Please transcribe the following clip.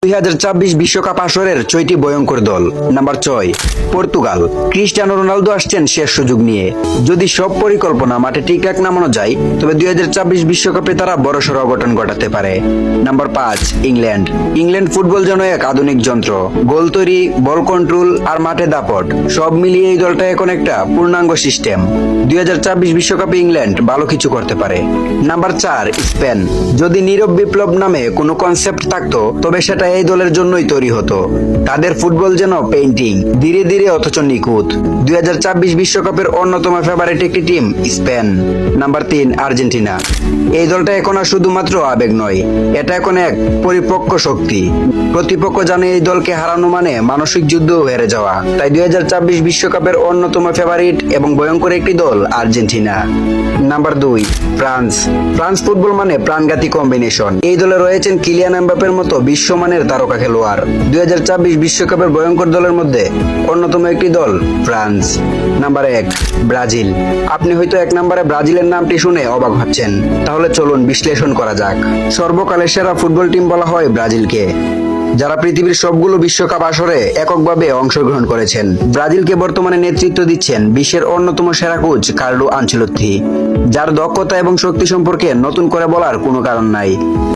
2026 বিশ্বকাপ আসরের 6টি ভয়ঙ্কর দল। Number 6, Portugal. ক্রিস্টিয়ানো রোনালদো আসছেন শেষ সুযোগ নিয়ে। যদি সব পরিকল্পনা মাঠে ঠিকঠাক নামানো যায়, তবে 2026 বিশ্বকাপে তারা বড়সড় অঘটন ঘটাতে পারে। Number 5, England. ইংল্যান্ড ফুটবল যেন এক আধুনিক যন্ত্র। গোল তৈরি, বল কন্ট্রোল আর মাঠে দাপট, সব মিলিয়ে এই দলটা এখন একটা পূর্ণাঙ্গ সিস্টেম। 2026 বিশ্বকাপে ইংল্যান্ড ভালো কিছু করতে পারে। Number 4, Spain. যদি নীরব বিপ্লব নামে কোনো কনসেপ্ট থাকতো, তবে সেটা এই দলের জন্যই তৈরি হতো। তাদের ফুটবল যেন পেইন্টিং, ধীরে ধীরে অথচ নিখুঁত। 2026 বিশ্বকাপের অন্যতম ফেভারিট একটি টিম স্পেন। Number 3, Argentina. এই দলটা এখন আর শুধুমাত্র আবেগ নয়, এটা এখন এক পরিপক্ক শক্তি। প্রতিপক্ষ জানে এই দলকে হারানো মানে মানসিক যুদ্ধ হেরে যাওয়া। তাই 2026 বিশ্বকাপের অন্যতম ফেভারিট এবং ভয়ঙ্কর একটি দল Argentina. Number 2, France. France football মানে প্রাণঘাতী কম্বিনেশন। এই দলে রয়েছেন কিলিয়ান এমবাপ্পের মতো বিশ্বমানের তারকা খেলোয়াড়। 2026 বিশ্বকাপের ভয়ঙ্কর দলের মধ্যে অন্যতম একটি দল ফ্রান্স। Number 1, Brazil. আপনি হয়তো 1 নম্বরে ব্রাজিলের নামটি শুনে অবাক হচ্ছেন। তাহলে চলুন বিশ্লেষণ করা যাক। সর্বকালের সেরা ফুটবল টিম বলা হয় ব্রাজিলকে, যারা পৃথিবীর সবগুলো বিশ্বকাপ আসরে এককভাবে অংশগ্রহণ করেছেন। ব্রাজিলকে বর্তমানে নেতৃত্ব দিচ্ছেন বিশ্বের অন্যতম সেরা কোচ কার্লো আনচেলত্তি, যার দক্ষতা এবং শক্তি সম্পর্কে নতুন করে বলার কোনো কারণ নাই।